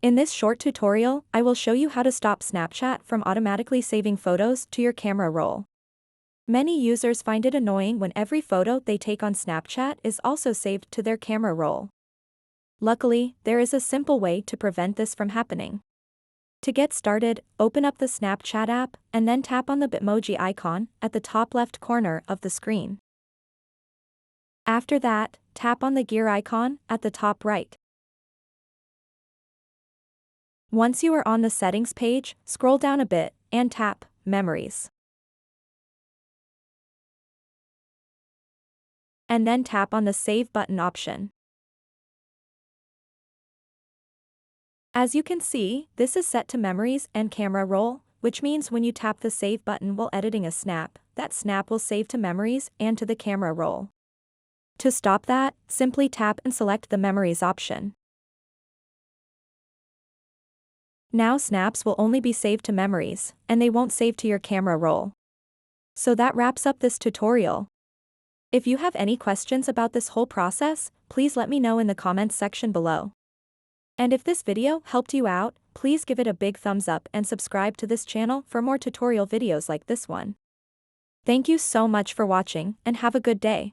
In this short tutorial, I will show you how to stop Snapchat from automatically saving photos to your camera roll. Many users find it annoying when every photo they take on Snapchat is also saved to their camera roll. Luckily, there is a simple way to prevent this from happening. To get started, open up the Snapchat app and then tap on the Bitmoji icon at the top left corner of the screen. After that, tap on the gear icon at the top right. Once you are on the settings page, scroll down a bit and tap Memories. And then tap on the Save button option. As you can see, this is set to Memories and Camera Roll, which means when you tap the Save button while editing a snap, that snap will save to Memories and to the camera roll. To stop that, simply tap and select the Memories option. Now snaps will only be saved to Memories, and they won't save to your camera roll. So that wraps up this tutorial. If you have any questions about this whole process, please let me know in the comments section below. And if this video helped you out, please give it a big thumbs up and subscribe to this channel for more tutorial videos like this one. Thank you so much for watching and have a good day.